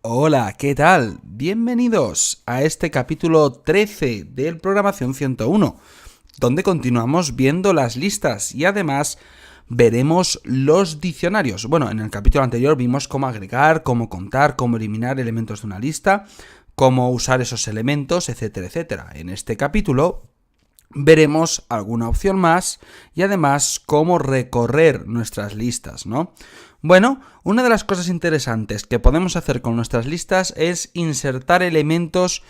Hola, ¿qué tal? Bienvenidos a este capítulo 13 del Programación 101, donde continuamos viendo las listas y además veremos los diccionarios. Bueno, en el capítulo anterior vimos cómo agregar, cómo contar, cómo eliminar elementos de una lista, cómo usar esos elementos, etcétera, etcétera. En este capítulo veremos alguna opción más y además cómo recorrer nuestras listas, ¿no? Bueno, una de las cosas interesantes que podemos hacer con nuestras listas es insertar elementos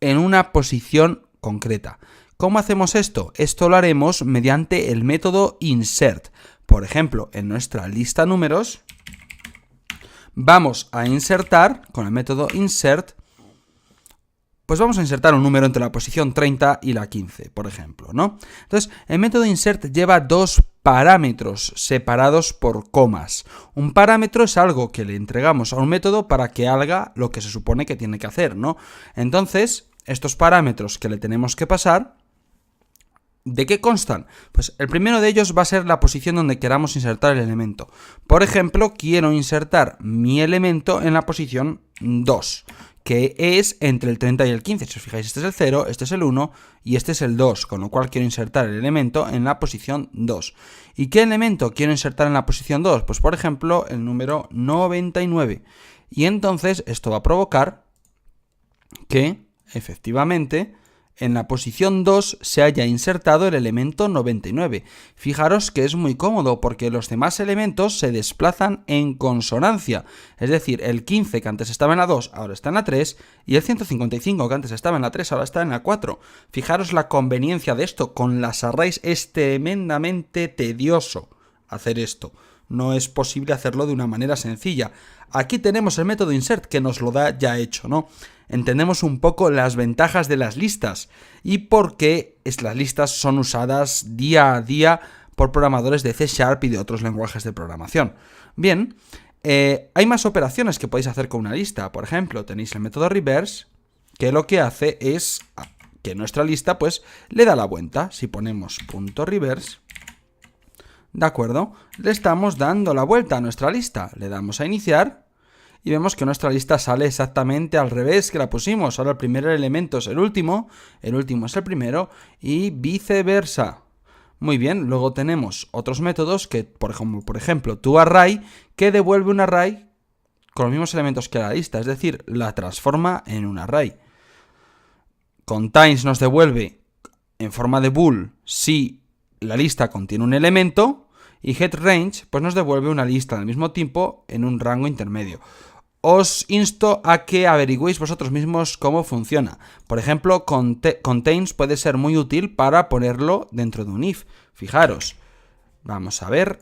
en una posición concreta. ¿Cómo hacemos esto? Esto lo haremos mediante el método insert. Por ejemplo, en nuestra lista números vamos a insertar con el método insert. Pues vamos a insertar un número entre la posición 30 y la 15, por ejemplo, ¿no? Entonces, el método insert lleva dos parámetros separados por comas. Un parámetro es algo que le entregamos a un método para que haga lo que se supone que tiene que hacer, ¿no? Entonces, estos parámetros que le tenemos que pasar, ¿de qué constan? Pues el primero de ellos va a ser la posición donde queramos insertar el elemento. Por ejemplo, quiero insertar mi elemento en la posición 2. Que es entre el 30 y el 15. Si os fijáis, este es el 0, este es el 1 y este es el 2, con lo cual quiero insertar el elemento en la posición 2. ¿Y qué elemento quiero insertar en la posición 2? Pues por ejemplo, el número 99. Y entonces esto va a provocar que, efectivamente, en la posición 2 se haya insertado el elemento 99. Fijaros que es muy cómodo porque los demás elementos se desplazan en consonancia. Es decir, el 15 que antes estaba en la 2 ahora está en la 3 y el 155 que antes estaba en la 3 ahora está en la 4. Fijaros la conveniencia de esto. Con las arrays es tremendamente tedioso hacer esto. No es posible hacerlo de una manera sencilla. Aquí tenemos el método insert que nos lo da ya hecho, ¿no? Entendemos un poco las ventajas de las listas y por qué las listas son usadas día a día por programadores de C# y de otros lenguajes de programación. Bien, hay más operaciones que podéis hacer con una lista. Por ejemplo, tenéis el método reverse, que lo que hace es que nuestra lista pues le da la vuelta. Si ponemos .reverse, ¿de acuerdo? Le estamos dando la vuelta a nuestra lista. Le damos a iniciar y vemos que nuestra lista sale exactamente al revés que la pusimos. Ahora el primer elemento es el último es el primero y viceversa. Muy bien, luego tenemos otros métodos que, por ejemplo, toArray, que devuelve un array con los mismos elementos que la lista, es decir, la transforma en un array. Contains nos devuelve en forma de bool si la lista contiene un elemento y getRange pues nos devuelve una lista del mismo tipo en un rango intermedio. Os insto a que averigüéis vosotros mismos cómo funciona. Por ejemplo, contains puede ser muy útil para ponerlo dentro de un if. Fijaros, vamos a ver.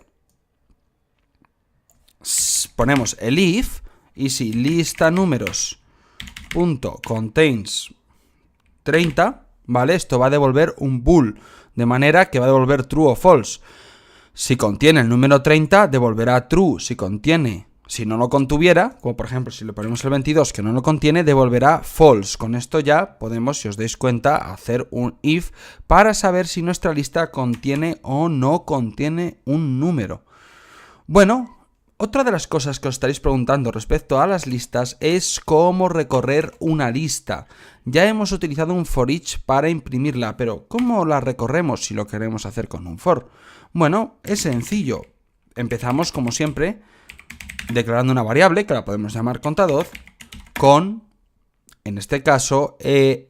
Ponemos el if y si lista números.contains 30, ¿vale? Esto va a devolver un bool, de manera que va a devolver true o false. Si contiene el número 30, devolverá true. Si no lo contuviera, como por ejemplo si le ponemos el 22 que no lo contiene, devolverá false. Con esto ya podemos, si os dais cuenta, hacer un if para saber si nuestra lista contiene o no contiene un número. Bueno, otra de las cosas que os estaréis preguntando respecto a las listas es cómo recorrer una lista. Ya hemos utilizado un for each para imprimirla, pero ¿cómo la recorremos si lo queremos hacer con un for? Bueno, es sencillo. Empezamos, como siempre, declarando una variable que la podemos llamar contador con, en este caso, el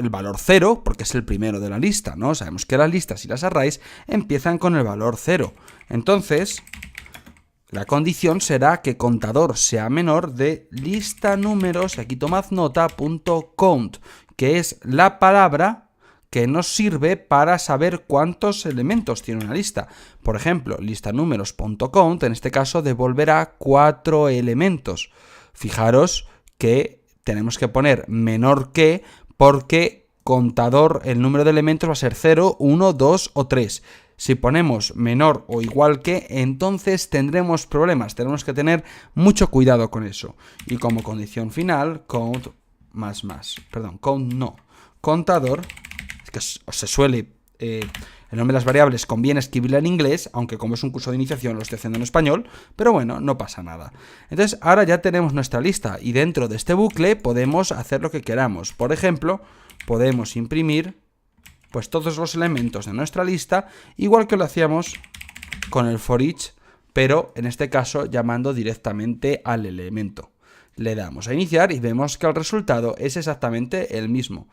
valor 0, porque es el primero de la lista, ¿no? Sabemos que las listas y las arrays empiezan con el valor 0. Entonces, la condición será que contador sea menor de lista números, y aquí tomad nota, .count, que es la palabra que nos sirve para saber cuántos elementos tiene una lista. Por ejemplo, listanúmeros.count en este caso devolverá 4 elementos. Fijaros que tenemos que poner menor que porque contador, el número de elementos va a ser 0, 1, 2 o 3. Si ponemos menor o igual que, entonces tendremos problemas. Tenemos que tener mucho cuidado con eso. Y como condición final, count count no. Contador, es que se suele el El nombre de las variables conviene escribirlo en inglés, aunque como es un curso de iniciación lo estoy haciendo en español, pero bueno, no pasa nada. Entonces, ahora ya tenemos nuestra lista y dentro de este bucle podemos hacer lo que queramos. Por ejemplo, podemos imprimir pues todos los elementos de nuestra lista, igual que lo hacíamos con el for each, pero en este caso llamando directamente al elemento. Le damos a iniciar y vemos que el resultado es exactamente el mismo.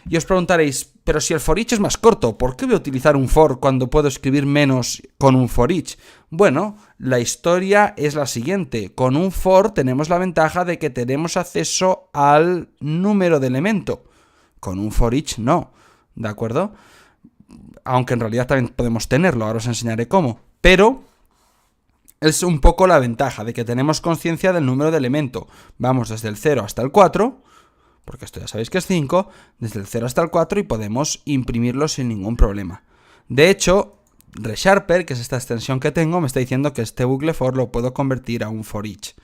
Y os preguntaréis, pero si el for each es más corto, ¿por qué voy a utilizar un for cuando puedo escribir menos con un for each? Bueno, la historia es la siguiente. Con un for tenemos la ventaja de que tenemos acceso al número de elemento. Con un for each no, ¿de acuerdo? Aunque en realidad también podemos tenerlo, ahora os enseñaré cómo. Pero es un poco la ventaja de que tenemos conciencia del número de elemento. Vamos desde el 0 hasta el 4, porque esto ya sabéis que es 5, desde el 0 hasta el 4 y podemos imprimirlo sin ningún problema. De hecho, ReSharper, que es esta extensión que tengo, me está diciendo que este bucle for lo puedo convertir a un for each.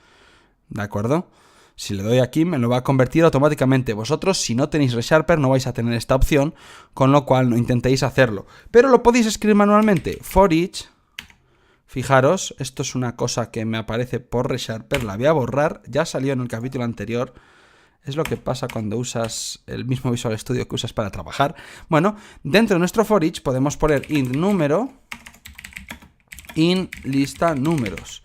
¿De acuerdo? Si le doy aquí me lo va a convertir automáticamente. Vosotros, si no tenéis ReSharper, no vais a tener esta opción, con lo cual no intentéis hacerlo. Pero lo podéis escribir manualmente. For each. Fijaros, esto es una cosa que me aparece por ReSharper, la voy a borrar, ya salió en el capítulo anterior. Es lo que pasa cuando usas el mismo Visual Studio que usas para trabajar. Bueno, dentro de nuestro for each podemos poner int número, in lista números.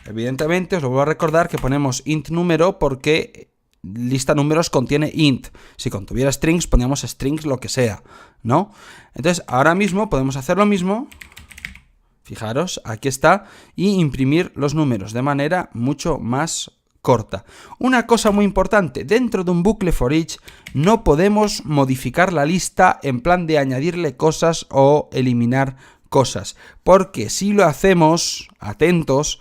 Evidentemente, os lo vuelvo a recordar que ponemos int número porque lista números contiene int. Si contuviera strings, poníamos strings lo que sea, ¿no? Entonces, ahora mismo podemos hacer lo mismo. Fijaros, aquí está, y imprimir los números de manera mucho más corta. Una cosa muy importante, dentro de un bucle for each no podemos modificar la lista en plan de añadirle cosas o eliminar cosas, porque si lo hacemos, atentos,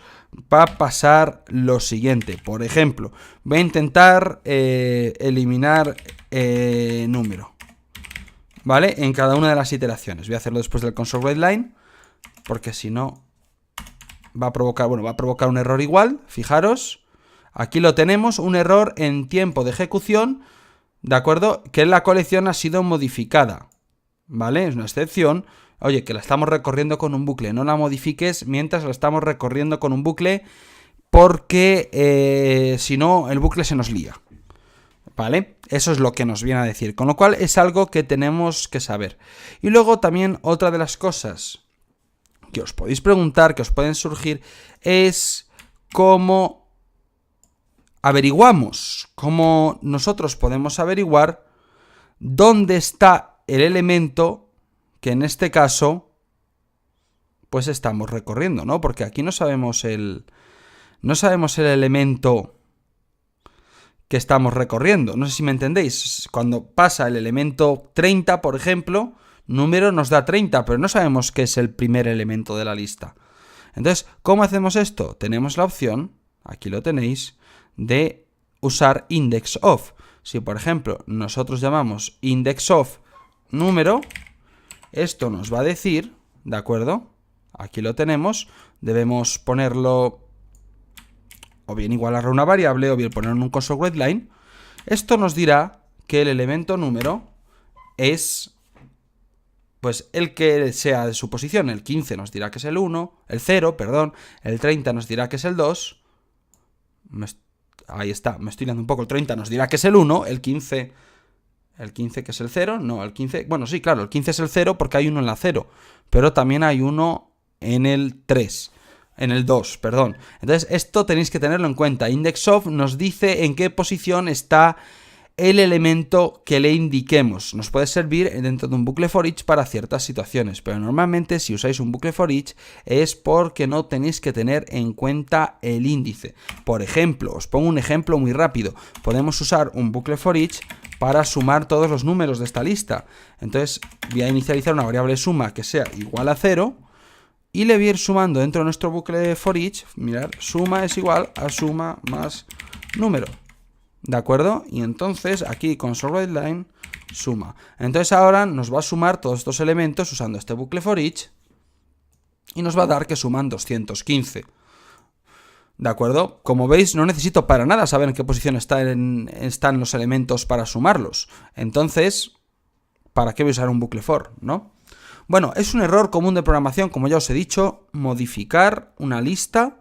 va a pasar lo siguiente. Por ejemplo, voy a intentar eliminar número, ¿vale? En cada una de las iteraciones. Voy a hacerlo después del console.writeLine, porque si no va a provocar un error igual. Fijaros, aquí lo tenemos, un error en tiempo de ejecución, ¿de acuerdo? Que la colección ha sido modificada, ¿vale? Es una excepción. Oye, que la estamos recorriendo con un bucle, no la modifiques mientras la estamos recorriendo con un bucle, porque si no el bucle se nos lía, ¿vale? Eso es lo que nos viene a decir, con lo cual es algo que tenemos que saber. Y luego también otra de las cosas que os podéis preguntar, que os pueden surgir, es cómo averiguamos, cómo nosotros podemos averiguar dónde está el elemento que en este caso pues estamos recorriendo, ¿no? Porque aquí no sabemos el elemento que estamos recorriendo. No sé si me entendéis. Cuando pasa el elemento 30, por ejemplo, número nos da 30, pero no sabemos qué es el primer elemento de la lista. Entonces, ¿cómo hacemos esto? Tenemos la opción, aquí lo tenéis, de usar index of. Si, por ejemplo, nosotros llamamos index of número, esto nos va a decir, ¿de acuerdo? Aquí lo tenemos, debemos ponerlo o bien igualarlo a una variable o bien ponerlo en un console.writeLine. Esto nos dirá que el elemento número es pues el que sea de su posición. El 15 nos dirá que es el 1, el 0, perdón, el 30 nos dirá que es el 2. Ahí está, me estoy liando un poco. El 30 nos dirá que es el 1, el 15 que es el 0, no, el 15, bueno, sí, claro, el 15 es el 0 porque hay uno en la 0, pero también hay uno en el 3, en el 2, perdón. Entonces, esto tenéis que tenerlo en cuenta. IndexOf nos dice en qué posición está el elemento que le indiquemos. Nos puede servir dentro de un bucle for each para ciertas situaciones, pero normalmente si usáis un bucle for each es porque no tenéis que tener en cuenta el índice. Por ejemplo, os pongo un ejemplo muy rápido. Podemos usar un bucle for each para sumar todos los números de esta lista. Entonces voy a inicializar una variable suma que sea igual a 0 y le voy a ir sumando dentro de nuestro bucle for each. Mirad, suma es igual a suma más número. ¿De acuerdo? Y entonces aquí console.writeLine suma. Entonces ahora nos va a sumar todos estos elementos usando este bucle for each y nos va a dar que suman 215. ¿De acuerdo? Como veis, no necesito para nada saber en qué posición están los elementos para sumarlos. Entonces, ¿para qué voy a usar un bucle for? ¿No? Bueno, es un error común de programación, como ya os he dicho, modificar una lista.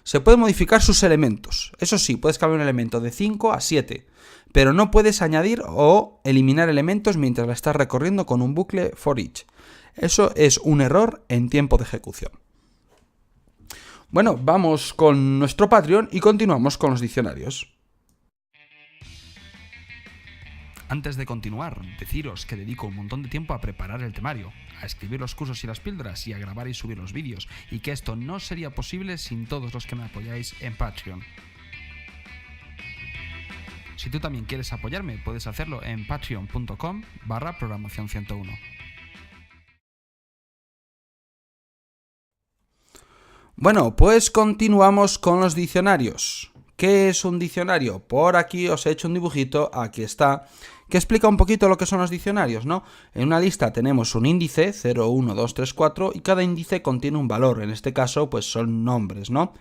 Se pueden modificar sus elementos. Eso sí, puedes cambiar un elemento de 5 a 7, pero no puedes añadir o eliminar elementos mientras la estás recorriendo con un bucle for each. Eso es un error en tiempo de ejecución. Bueno, vamos con nuestro Patreon y continuamos con los diccionarios. Antes de continuar, deciros que dedico un montón de tiempo a preparar el temario, a escribir los cursos y las píldoras y a grabar y subir los vídeos, y que esto no sería posible sin todos los que me apoyáis en Patreon. Si tú también quieres apoyarme, puedes hacerlo en patreon.com/programación101. Bueno, pues continuamos con los diccionarios. ¿Qué es un diccionario? Por aquí os he hecho un dibujito, aquí está, que explica un poquito lo que son los diccionarios, ¿no? En una lista tenemos un índice, 0, 1, 2, 3, 4, y cada índice contiene un valor, en este caso pues son nombres, ¿no?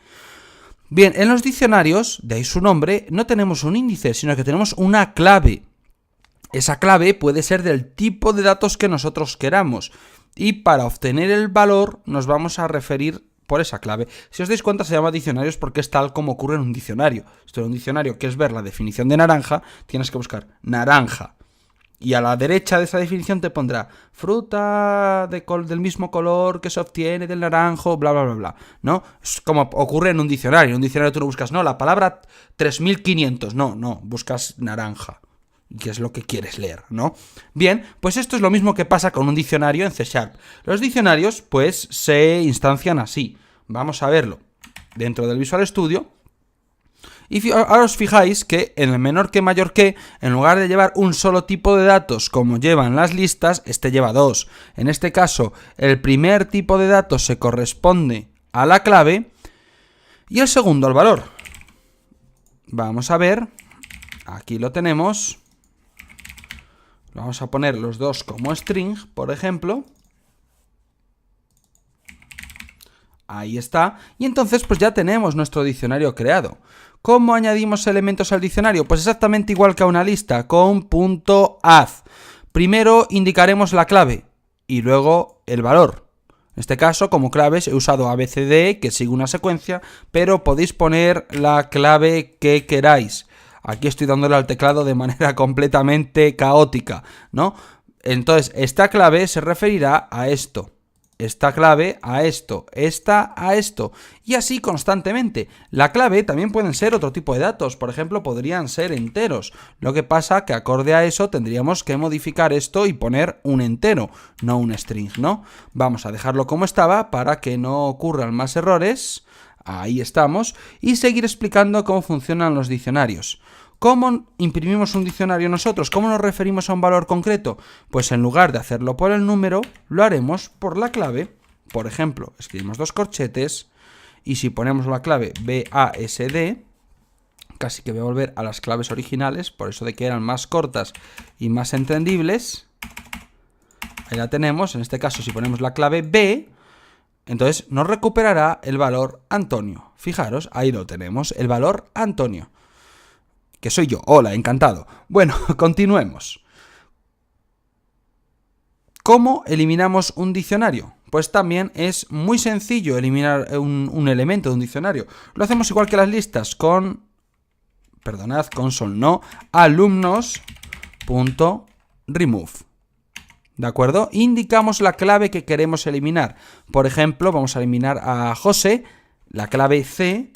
Bien, en los diccionarios, de ahí su nombre, no tenemos un índice, sino que tenemos una clave. Esa clave puede ser del tipo de datos que nosotros queramos, y para obtener el valor nos vamos a referir por esa clave. Si os dais cuenta, se llama diccionarios porque es tal como ocurre en un diccionario. Esto en un diccionario, que es ver la definición de naranja, tienes que buscar naranja. Y a la derecha de esa definición te pondrá fruta del mismo color que se obtiene del naranjo, bla, bla, bla, bla, ¿no? Es como ocurre en un diccionario. En un diccionario tú no buscas, no, la palabra 3500, no, buscas naranja. Que es lo que quieres leer, ¿no? Bien, pues esto es lo mismo que pasa con un diccionario en C#. Los diccionarios, pues, se instancian así. Vamos a verlo dentro del Visual Studio. Y ahora os fijáis que en el menor que mayor que, en lugar de llevar un solo tipo de datos como llevan las listas, este lleva dos. En este caso, el primer tipo de datos se corresponde a la clave y el segundo al valor. Vamos a ver, aquí lo tenemos. Vamos a poner los dos como string, por ejemplo. Ahí está. Y entonces pues ya tenemos nuestro diccionario creado. ¿Cómo añadimos elementos al diccionario? Pues exactamente igual que a una lista, con .add. Primero indicaremos la clave y luego el valor. En este caso, como claves he usado ABCD, que sigue una secuencia, pero podéis poner la clave que queráis. Aquí estoy dándole al teclado de manera completamente caótica, ¿no? Entonces, esta clave se referirá a esto. Esta clave a esto, esta a esto, y así constantemente. La clave también pueden ser otro tipo de datos, por ejemplo, podrían ser enteros. Lo que pasa que acorde a eso tendríamos que modificar esto y poner un entero, no un string, ¿no? Vamos a dejarlo como estaba para que no ocurran más errores. Ahí estamos, y seguir explicando cómo funcionan los diccionarios. ¿Cómo imprimimos un diccionario nosotros? ¿Cómo nos referimos a un valor concreto? Pues en lugar de hacerlo por el número, lo haremos por la clave. Por ejemplo, escribimos dos corchetes y si ponemos la clave BASD, casi que voy a volver a las claves originales, por eso de que eran más cortas y más entendibles. Ahí la tenemos, en este caso si ponemos la clave B, entonces nos recuperará el valor Antonio. Fijaros, ahí lo tenemos, el valor Antonio. Que soy yo. Hola, encantado. Bueno, continuemos. ¿Cómo eliminamos un diccionario? Pues también es muy sencillo eliminar un elemento de un diccionario. Lo hacemos igual que las listas con, perdonad, console no, alumnos.remove. ¿De acuerdo? Indicamos la clave que queremos eliminar. Por ejemplo, vamos a eliminar a José, la clave C.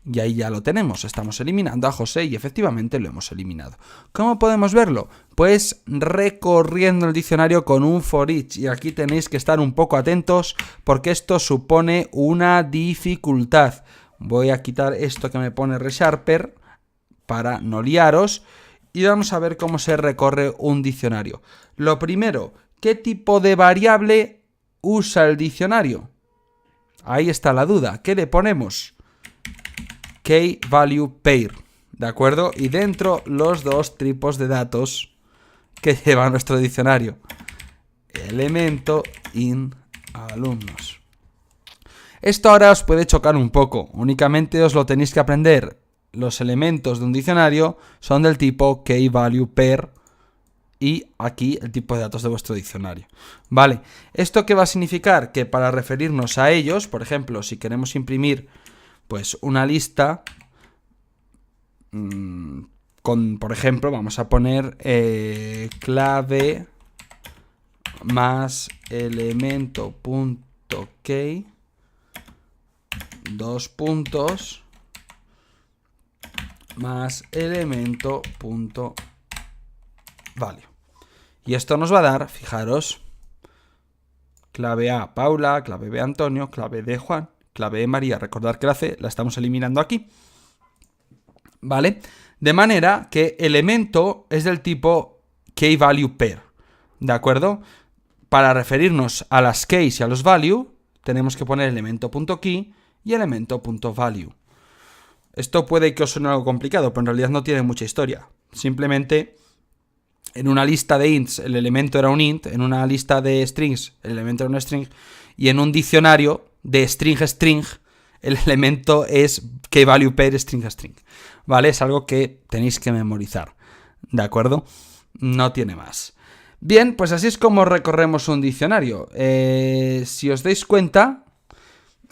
Y ahí ya lo tenemos, estamos eliminando a José y efectivamente lo hemos eliminado. ¿Cómo podemos verlo? Pues recorriendo el diccionario con un for each. Y aquí tenéis que estar un poco atentos porque esto supone una dificultad. Voy a quitar esto que me pone ReSharper para no liaros. Y vamos a ver cómo se recorre un diccionario. Lo primero, ¿qué tipo de variable usa el diccionario? Ahí está la duda. ¿Qué le ponemos? Key value pair, ¿de acuerdo? Y dentro los dos tipos de datos que lleva nuestro diccionario. Elemento in alumnos. Esto ahora os puede chocar un poco, únicamente os lo tenéis que aprender. Los elementos de un diccionario son del tipo key value pair y aquí el tipo de datos de vuestro diccionario. Vale, ¿esto qué va a significar? Que para referirnos a ellos, por ejemplo, si queremos imprimir pues una lista con, por ejemplo, vamos a poner clave más elemento.key, 2 puntos, más elemento.value. Y esto nos va a dar, fijaros, clave A Paula, clave B Antonio, clave D Juan, clave E María. Recordad que la C la estamos eliminando aquí. ¿Vale? De manera que elemento es del tipo key value pair. ¿De acuerdo? Para referirnos a las keys y a los value, tenemos que poner elemento.key y elemento.value. Esto puede que os suene algo complicado, pero en realidad no tiene mucha historia. Simplemente, en una lista de ints el elemento era un int, en una lista de strings el elemento era un string, y en un diccionario de string el elemento es key value pair string. ¿Vale? Es algo que tenéis que memorizar. ¿De acuerdo? No tiene más. Bien, pues así es como recorremos un diccionario. Si os dais cuenta,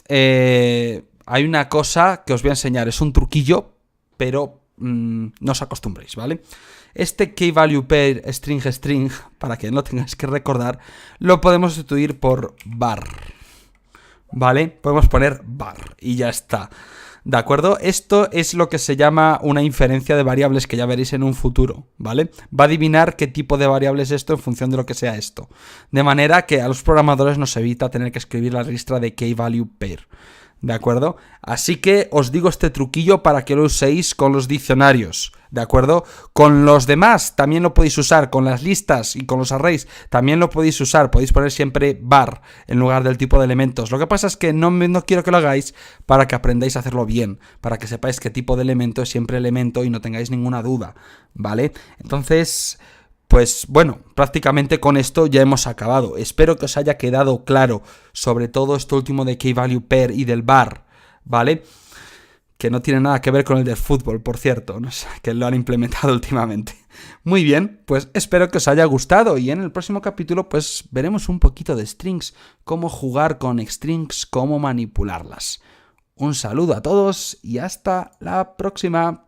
hay una cosa que os voy a enseñar. Es un truquillo, pero no os acostumbréis, ¿vale? Este key value pair string, para que no tengáis que recordar, lo podemos sustituir por var. ¿Vale? Podemos poner var y ya está. ¿De acuerdo? Esto es lo que se llama una inferencia de variables, que ya veréis en un futuro, ¿vale? Va a adivinar qué tipo de variable es esto en función de lo que sea esto. De manera que a los programadores nos evita tener que escribir la lista de key value pair. ¿De acuerdo? Así que os digo este truquillo para que lo uséis con los diccionarios, ¿de acuerdo? Con los demás también lo podéis usar, con las listas y con los arrays también lo podéis usar, podéis poner siempre var en lugar del tipo de elementos. Lo que pasa es que no quiero que lo hagáis para que aprendáis a hacerlo bien, para que sepáis qué tipo de elemento es siempre elemento y no tengáis ninguna duda, ¿vale? Entonces, pues bueno, prácticamente con esto ya hemos acabado. Espero que os haya quedado claro sobre todo esto último de key value pair y del var, ¿vale? Que no tiene nada que ver con el del fútbol, por cierto, no sé, que lo han implementado últimamente. Muy bien, pues espero que os haya gustado y en el próximo capítulo pues veremos un poquito de strings, cómo jugar con strings, cómo manipularlas. Un saludo a todos y hasta la próxima.